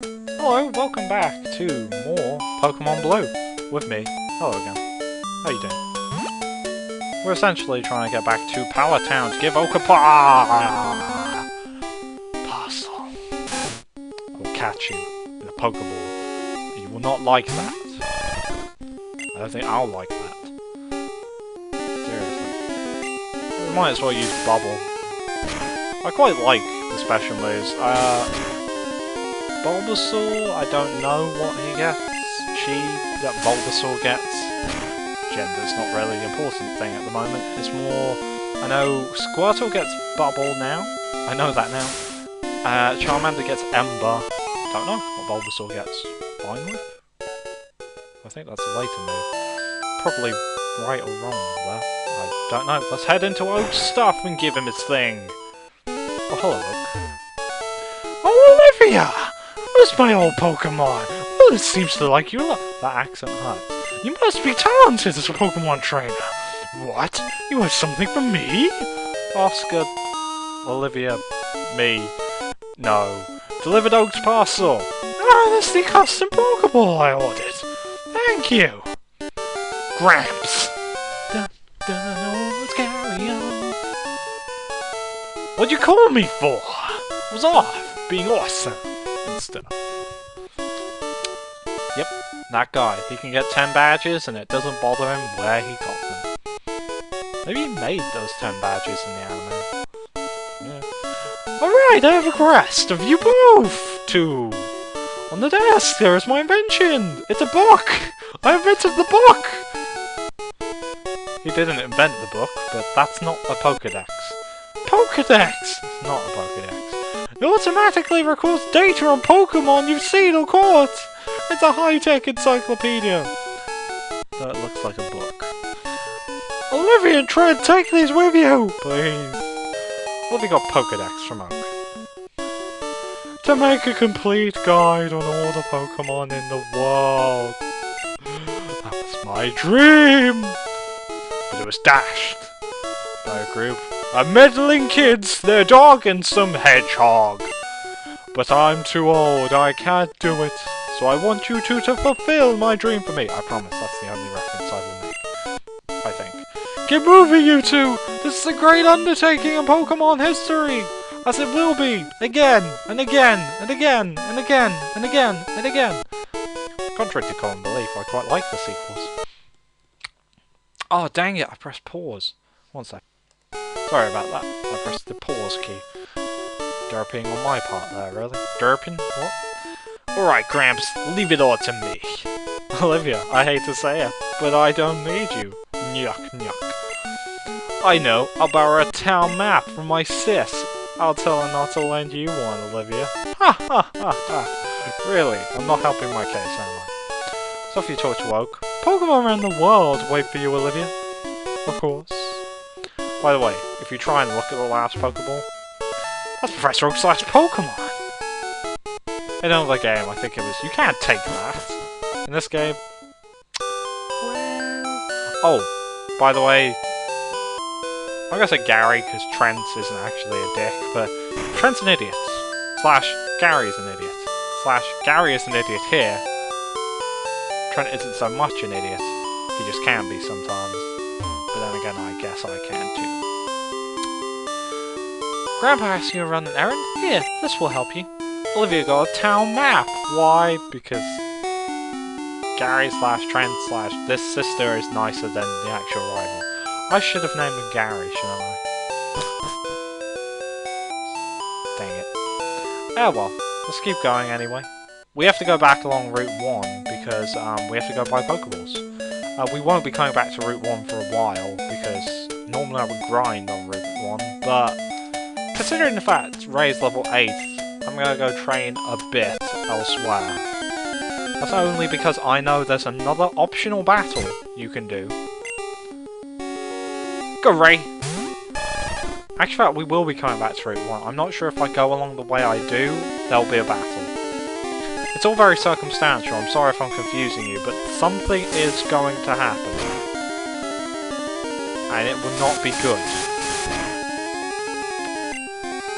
Hello, welcome back to more Pokemon Blue with me. Hello again. How you doing? We're essentially trying to get back to Power Town to give Oka Parcel. I will catch you in a Pokeball. You will not like that. I don't think I'll like that. Seriously. We might as well use Bubble. I quite like the special moves. Bulbasaur, I don't know what he gets. That Bulbasaur gets. Gender's not really the important thing at the moment. It's more... I know Squirtle gets Bubble now. I know that now. Charmander gets Ember. Don't know what Bulbasaur gets. Vine Whip? I think that's a later move. Probably right or wrong there. I don't know. Let's head into Oak's stuff and give him his thing. Oh, hello, Oak. Oh, Olivia! Where's my old Pokemon? Well, it seems to like you a lot. That accent hurts. You must be talented as a Pokemon trainer. What? You have something for me? Oscar, Olivia, me. No. Delivered Oak's parcel. Ah, that's the custom Pokeball I ordered. Thank you. Gramps. Dun, dun, let's carry on. What'd you call me for? I was off, being awesome. Stuff. Yep, that guy. He can get 10 badges and it doesn't bother him where he got them. Maybe he made those 10 badges in the anime. Yeah. Alright, I have a quest of you both! Two. On the desk, there is my invention! It's a book! I invented the book! He didn't invent the book, but that's not a Pokédex. Pokédex! It's not a Pokédex. It automatically records data on Pokemon you've seen or caught! It's a high-tech encyclopedia! That looks like a book. Olivia and Trent, take these with you! Please. What have we got Pokedex from Oak? To make a complete guide on all the Pokemon in the world. That was my dream! But it was dashed by a group of meddling kids, their dog and some hedgehog. But I'm too old, I can't do it. So I want you two to fulfill my dream for me. I promise that's the only reference I will make. I think. Get moving, you two! This is a great undertaking in Pokemon history! As it will be, again, and again, and again, and again, and again, and again. Contrary to common belief, I quite like the sequels. Oh, dang it, I pressed pause. One sec. Sorry about that. I pressed the pause key. Derping on my part there, really. Derping? What? Alright, Gramps, leave it all to me. Olivia, I hate to say it, but I don't need you. Nyuk, nyuk. I know, I'll borrow a town map from my sis. I'll tell her not to lend you one, Olivia. Ha ha ha ha. Really, I'm not helping my case, am I? So if you talk to Oak, Pokemon around the world wait for you, Olivia. Of course. By the way, if you try and look at the last Pokeball, that's Professor Oak's last Pokemon! In another game, I think it was... You can't take that! In this game... Well... Oh, by the way... I'm gonna say Gary, because Trent isn't actually a dick, but... Trent's an idiot. Slash, Gary's an idiot. Slash, Gary is an idiot here. Trent isn't so much an idiot. He just can be sometimes. But then again, I guess I can too. Grandpa asked you to run an errand? Here, this will help you. Olivia got a town map. Why? Because Gary slash Trent slash this sister is nicer than the actual rival. I should have named him Gary, shouldn't I? Dang it. Oh well, let's keep going anyway. We have to go back along Route 1 because we have to go buy Pokeballs. We won't be coming back to Route 1 for a while, because normally I would grind on Route 1, but considering the fact Ray's level 8, I'm gonna go train a bit elsewhere. That's only because I know there's another optional battle you can do. Go, Ray! Actually, we will be coming back to Route 1. I'm not sure if I go along the way I do, there'll be a battle. It's all very circumstantial, I'm sorry if I'm confusing you, but something is going to happen. And it will not be good.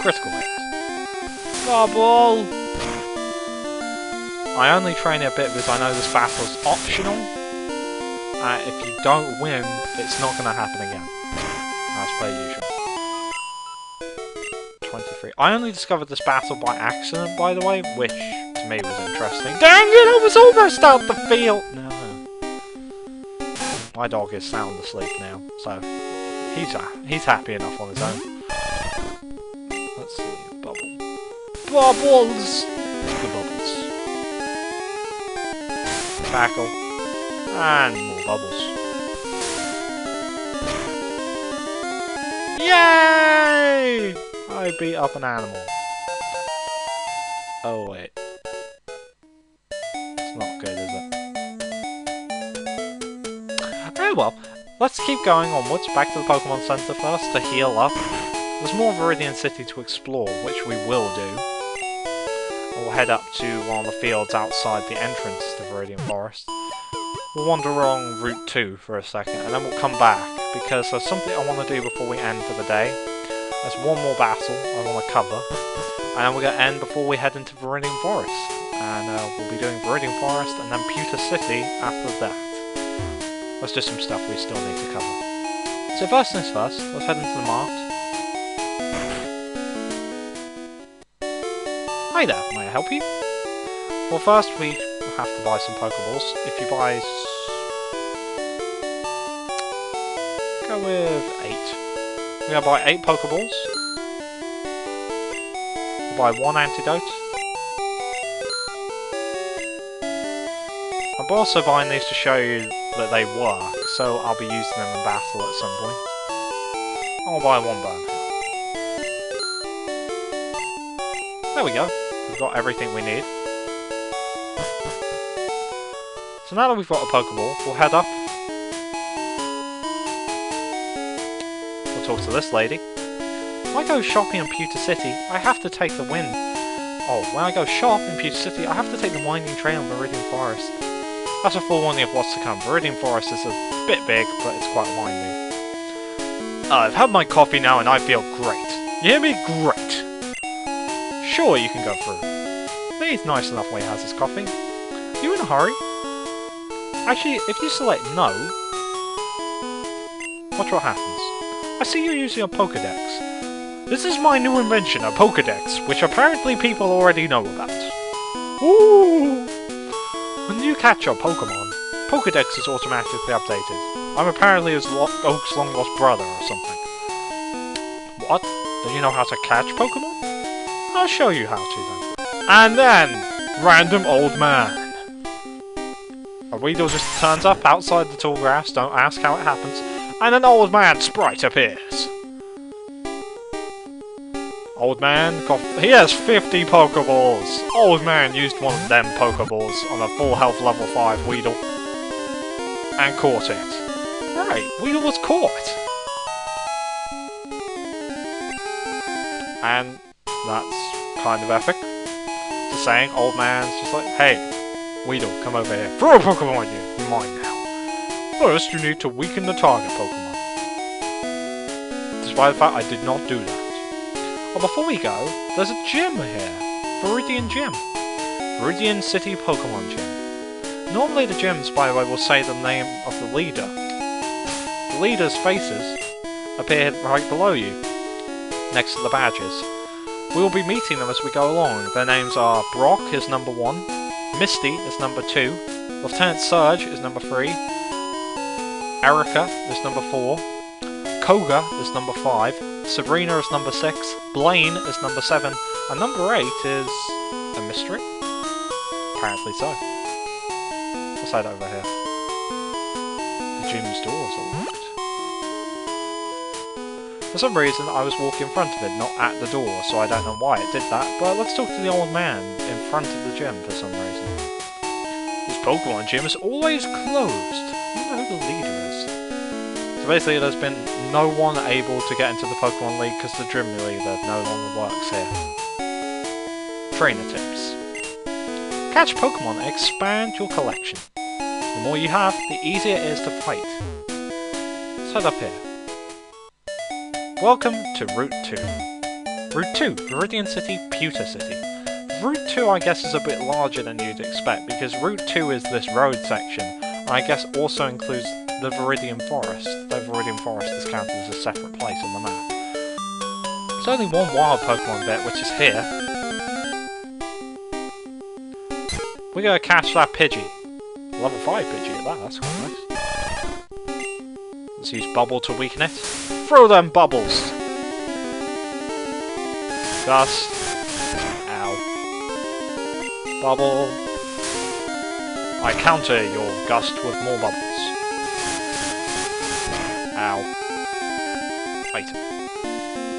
Critical hit. Bubble! I only train it a bit because I know this battle's optional. If you don't win, it's not going to happen again. As per usual. 23. I only discovered this battle by accident, by the way, which to me was interesting. Dang it, I was almost out the field! No. My dog is sound asleep now, so he's happy enough on his own. Let's see, bubble. Bubbles! The bubbles. Tackle. And more bubbles. Yay! I beat up an animal. Oh wait. It's not good, is it? Oh well. Let's keep going onwards, back to the Pokemon Center first to heal up. There's more Virdian City to explore, which we will do. We'll head up to one of the fields outside the entrance to Virdian Forest. We'll wander along Route 2 for a second, and then we'll come back, because there's something I want to do before we end for the day. There's one more battle I want to cover, and then we're going to end before we head into Virdian Forest. And we'll be doing Virdian Forest and then Pewter City after that. There's just some stuff we still need to cover. So first things first, let's head into the mart. Hi there, may I help you? Well, first we have to buy some Pokeballs. If you buy... go with 8. We're going to buy 8 Pokeballs. We'll buy 1 antidote. I'm also buying these to show you that they work, so I'll be using them in battle at some point. I'll buy 1 burn. There we go. We've got everything we need. So now that we've got a Pokeball, we'll head up. We'll talk to this lady. When I go shopping in Pewter City, I have to take the when I go shop in Pewter City, I have to take the winding trail in Virdian Forest. That's a forewarning of what's to come. Virdian Forest is a bit big, but it's quite winding. I've had my coffee now and I feel great. You hear me? Great. Sure, you can go through. He's nice enough when he has his coffee. You in a hurry? Actually, if you select no, watch what happens. I see you're using a Pokédex. This is my new invention, a Pokédex, which apparently people already know about. Ooh! When you catch a Pokémon, Pokédex is automatically updated. I'm apparently his Oak's long-lost brother or something. What? Don't you know how to catch Pokémon? I'll show you how to then. And then, random old man. A Weedle just turns up outside the tall grass, don't ask how it happens, and an old man sprite appears. Old man, he has 50 Pokeballs. Old man used one of them Pokeballs on a full health level 5 Weedle. And caught it. Right, Weedle was caught. And that's kind of epic. Just saying, old man's just like, hey, Weedle, come over here. Throw a Pokemon at you. You're mine now. First, you need to weaken the target Pokemon. Despite the fact I did not do that. Well, before we go, there's a gym here. Virdian Gym. Virdian City Pokemon Gym. Normally the gyms, by the way, will say the name of the leader. The leader's faces appear right below you, next to the badges. We will be meeting them as we go along. Their names are Brock is number 1, Misty is number 2, Lieutenant Surge is number 3, Erica is number 4, Koga is number 5, Sabrina is number 6, Blaine is number 7, and number 8 is a mystery? Apparently so. What's that over here? The gym's doors are locked. For some reason, I was walking in front of it, not at the door, so I don't know why it did that, but let's talk to the old man in front of the gym for some reason. This Pokemon gym is always closed. I wonder who the leader is. So basically, there's been no one able to get into the Pokemon League because the gym leader no longer works here. Trainer tips. Catch Pokemon and expand your collection. The more you have, the easier it is to fight. Let's head up here. Welcome to Route 2. Route 2, Virdian City, Pewter City. Route 2, I guess, is a bit larger than you'd expect, because Route 2 is this road section, and I guess also includes the Virdian Forest. The Virdian Forest is counted as a separate place on the map. There's only one wild Pokemon bit, which is here. We're gonna catch that Pidgey. Level 5 Pidgey at that, that's quite nice. Let's use Bubble to weaken it. Throw them bubbles! Gust. Ow. Bubble. I counter your gust with more bubbles. Ow. Wait.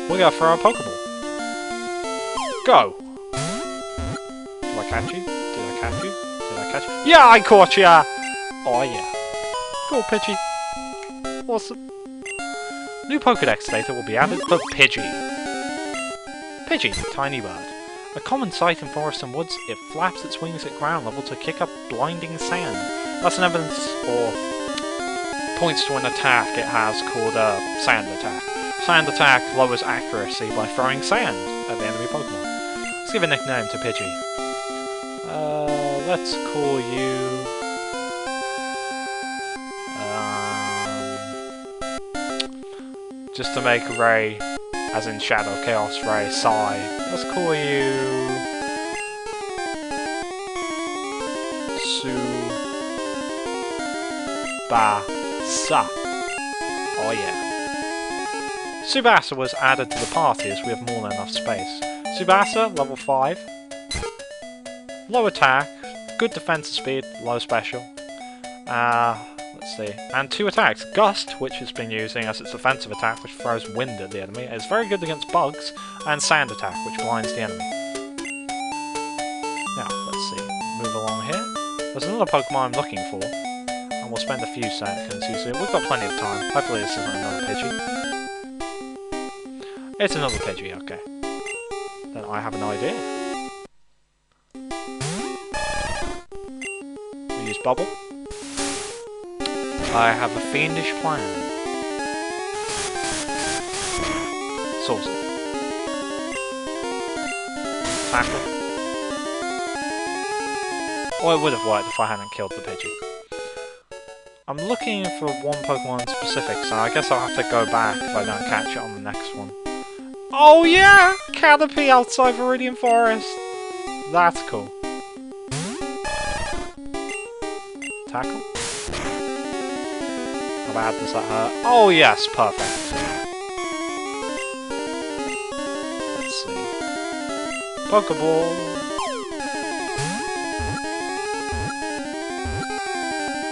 We're gonna throw a Pokeball. Go! Did I catch you? Did I catch you? Did I catch you? Yeah, I caught ya! Oh yeah. Go, Pidgey. Awesome. New Pokédex data will be added for Pidgey. Pidgey, tiny bird. A common sight in forests and woods, it flaps its wings at ground level to kick up blinding sand. That's an evidence, or points to an attack it has called Sand Attack. Sand Attack lowers accuracy by throwing sand at the enemy Pokemon. Let's give a nickname to Pidgey. Let's call you... just to make Ray, as in Shadow of Chaos Ray, sigh. Let's call you... Subasa. Oh yeah. Subasa was added to the party as we have more than enough space. Subasa, level 5. Low attack, good defense and speed, low special. Let's see. And 2 attacks. Gust, which it's been using as its offensive attack, which throws wind at the enemy. It's very good against bugs. And Sand Attack, which blinds the enemy. Now, let's see. Move along here. There's another Pokemon I'm looking for. And we'll spend a few seconds using it. We've got plenty of time. Hopefully this isn't another Pidgey. It's another Pidgey, okay. Then I have an idea. We use Bubble. I have a fiendish plan. Saucy. Tackle. Or it would have worked if I hadn't killed the Pidgey. I'm looking for one Pokemon specific, so I guess I'll have to go back if I don't catch it on the next one. Oh yeah! Caterpie outside Virdian Forest! That's cool. Tackle? How bad does that hurt? Oh yes, perfect. Let's see. Pokeball.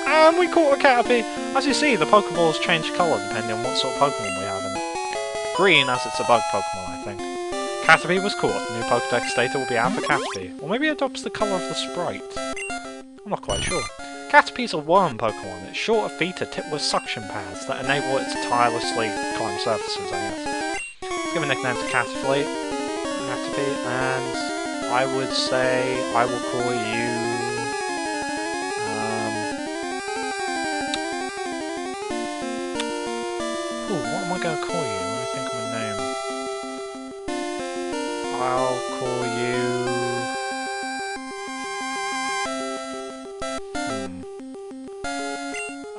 And we caught a Caterpie! As you see, the Pokeballs change colour depending on what sort of Pokemon we have in it. Green, as it's a bug Pokemon, I think. Caterpie was caught. The new Pokedex data will be out for Caterpie. Or maybe it adopts the colour of the sprite. I'm not quite sure. Caterpie's a worm Pokemon. Its shorter feet are tipped with suction pads that enable it to tirelessly climb surfaces, I guess. Let's give a nickname to Caterpie, and I would say I will call you... what am I going to call you? Let me think of a name. I'll call you...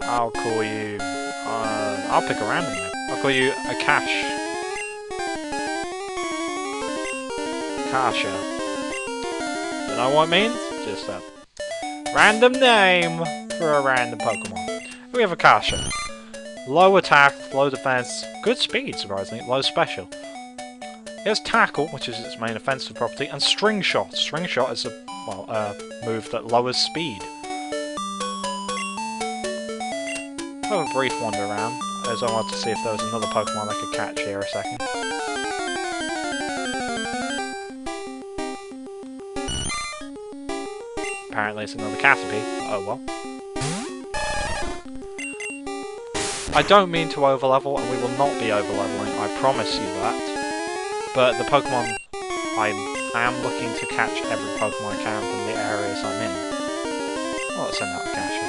I'll call you... I'll pick a random name. I'll call you Akash. Akasha. You know what it means? Just a random name for a random Pokemon. We have Akasha. Low attack, low defense, good speed, surprisingly, low special. It has Tackle, which is its main offensive property, and String Shot. String Shot is a move that lowers speed. Have a brief wander around, as I wanted to see if there was another Pokemon I could catch here a second. Apparently it's another Caterpie. Oh well. I don't mean to overlevel, and we will not be overleveling, I promise you that. But the Pokemon, I am looking to catch every Pokemon I can from the areas I'm in. Well, let's send out Akasha.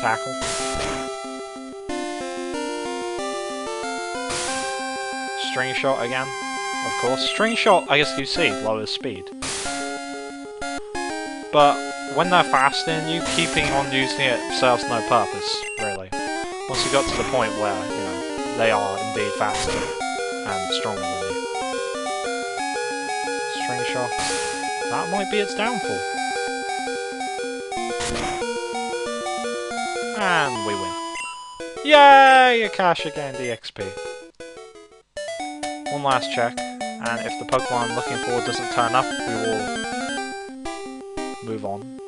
Tackle. String Shot again, of course. String Shot, I guess you see, lowers speed. But when they're faster than you, keeping on using it serves no purpose, really. Once you got to the point where, you know, they are indeed faster and stronger than you. String Shot, that might be its downfall. And we win. Yay! Akasha gained the XP. One last check, and if the Pokemon I'm looking for doesn't turn up, we will move on.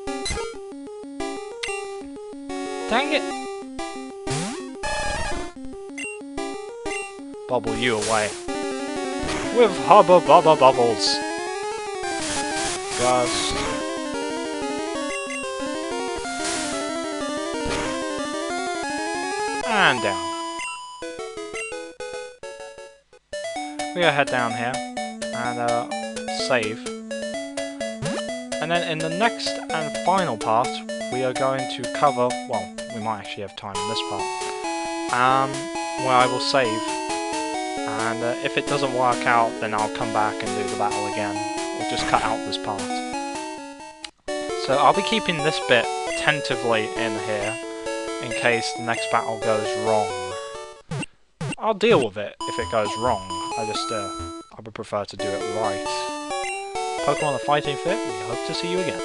Dang it! Bubble you away. With Hubba Bubba Bubbles! Gust. And down. We gotta head down here and save. And then in the next and final part, we are going to cover, well, we might actually have time in this part, where I will save. And if it doesn't work out, then I'll come back and do the battle again, or just cut out this part. So I'll be keeping this bit tentatively in here, in case the next battle goes wrong. I'll deal with it if it goes wrong. I would prefer to do it right. Pokemon are fighting fit, we hope to see you again.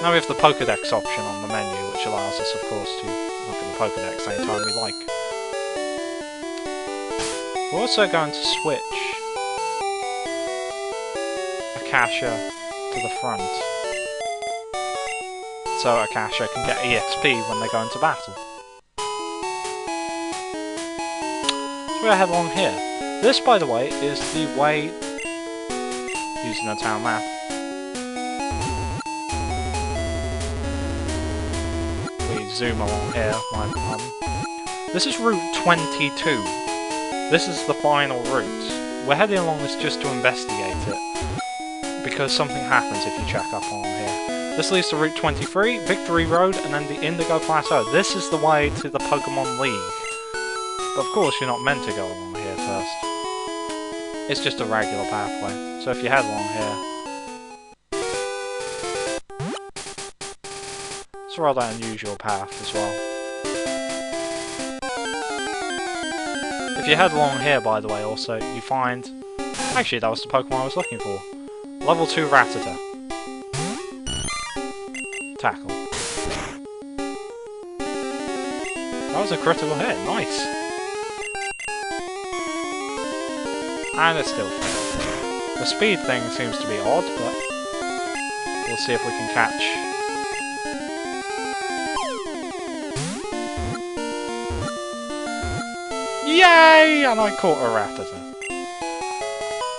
Now we have the Pokédex option on the menu, which allows us, of course, to look at the Pokédex anytime we like. We're also going to switch Akasha to the front, so Akasha can get EXP when they go into battle. So we're head along here. This, by the way, is the way, using the town map, we zoom along here, this is Route 22. This is the final route. We're heading along this just to investigate it, because something happens if you check up on here. This leads to Route 23, Victory Road, and then the Indigo Plateau. This is the way to the Pokemon League. But of course, you're not meant to go along here first. It's just a regular pathway. So if you head along here... It's a rather unusual path as well. If you head along here, by the way, also, you find... Actually, that was the Pokemon I was looking for. Level 2 Rattata. Tackle. That was a critical hit, nice! And it's still failed. The speed thing seems to be odd, but we'll see if we can catch. Yay! And I caught a Rattata.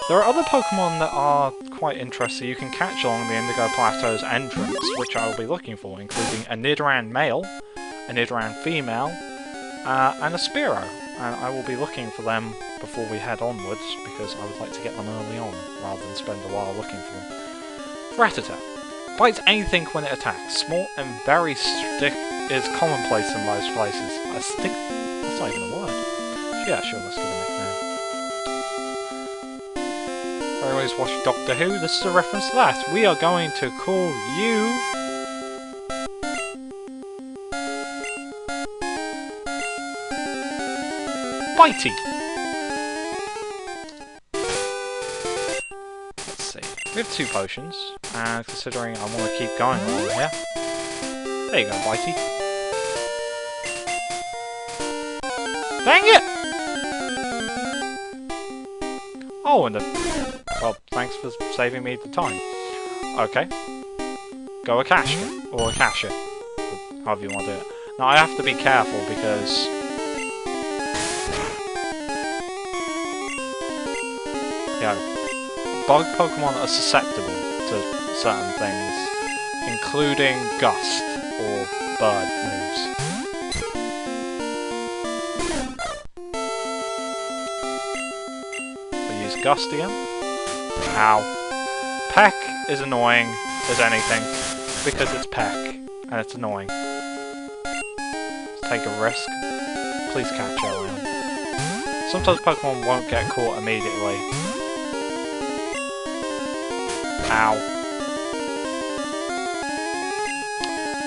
There are other Pokemon that are quite interesting you can catch along the Indigo Plateau's entrance, which I will be looking for, including a Nidoran male, a Nidoran female, and a Spearow. And I will be looking for them before we head onwards, because I would like to get them early on, rather than spend a while looking for them. Rattata. Bites anything when it attacks. Small and very stick is commonplace in most places. A stick... That's not even a word. Yeah, sure, let's give it a nickname. For anyone who's watched Doctor Who, this is a reference to that. We are going to call you... Bitey! Let's see. We have 2 potions, and considering I want to keep going along here... There you go, Bitey. Dang it! Oh, and the... Well, thanks for saving me the time. Okay. Go Akasha. Or Akasha. However you want to do it. Now, I have to be careful because... Yeah, bug Pokemon are susceptible to certain things, including Gust or Bird moves. We'll use Gust again. Ow. Peck is annoying as anything, because it's Peck, and it's annoying. Let's take a risk. Please catch Elion. Sometimes Pokemon won't get caught immediately. Ow.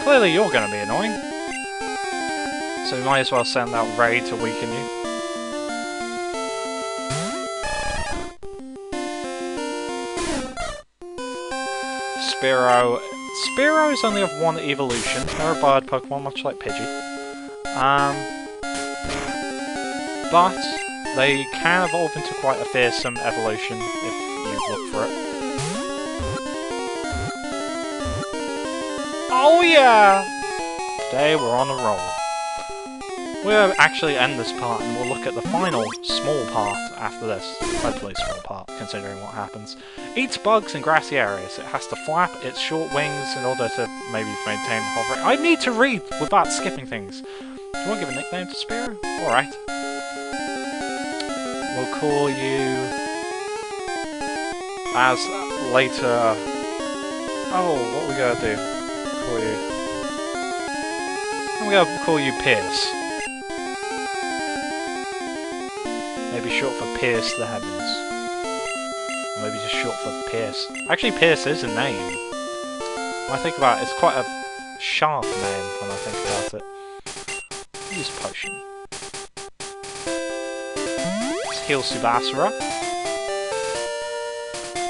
Clearly you're going to be annoying. So we might as well send out Ray to weaken you. Spearow. Spearows only have one evolution. They're a bird Pokemon, much like Pidgey. But they can evolve into quite a fearsome evolution if you look for it. Oh yeah! Today we're on a roll. We'll actually end this part and we'll look at the final small part after this. Hopefully small part, considering what happens. Eats bugs in grassy areas. It has to flap its short wings in order to maybe maintain hovering. I need to read without skipping things. Do you want to give a nickname to Spearow? Alright. We'll call you... as later... Oh, what are we gonna do? Call you... I'm gonna call you Pierce. Maybe short for Pierce the Heavens. Or maybe just short for Pierce. Actually, Pierce is a name. When I think about it, it's quite a sharp name when I think about it. Use Potion. Let's heal Subasura.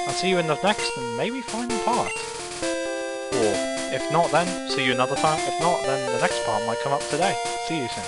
I'll see you in the next and maybe final part. Or, if not then, see you another time. If not, then the next part might come up today. See you soon.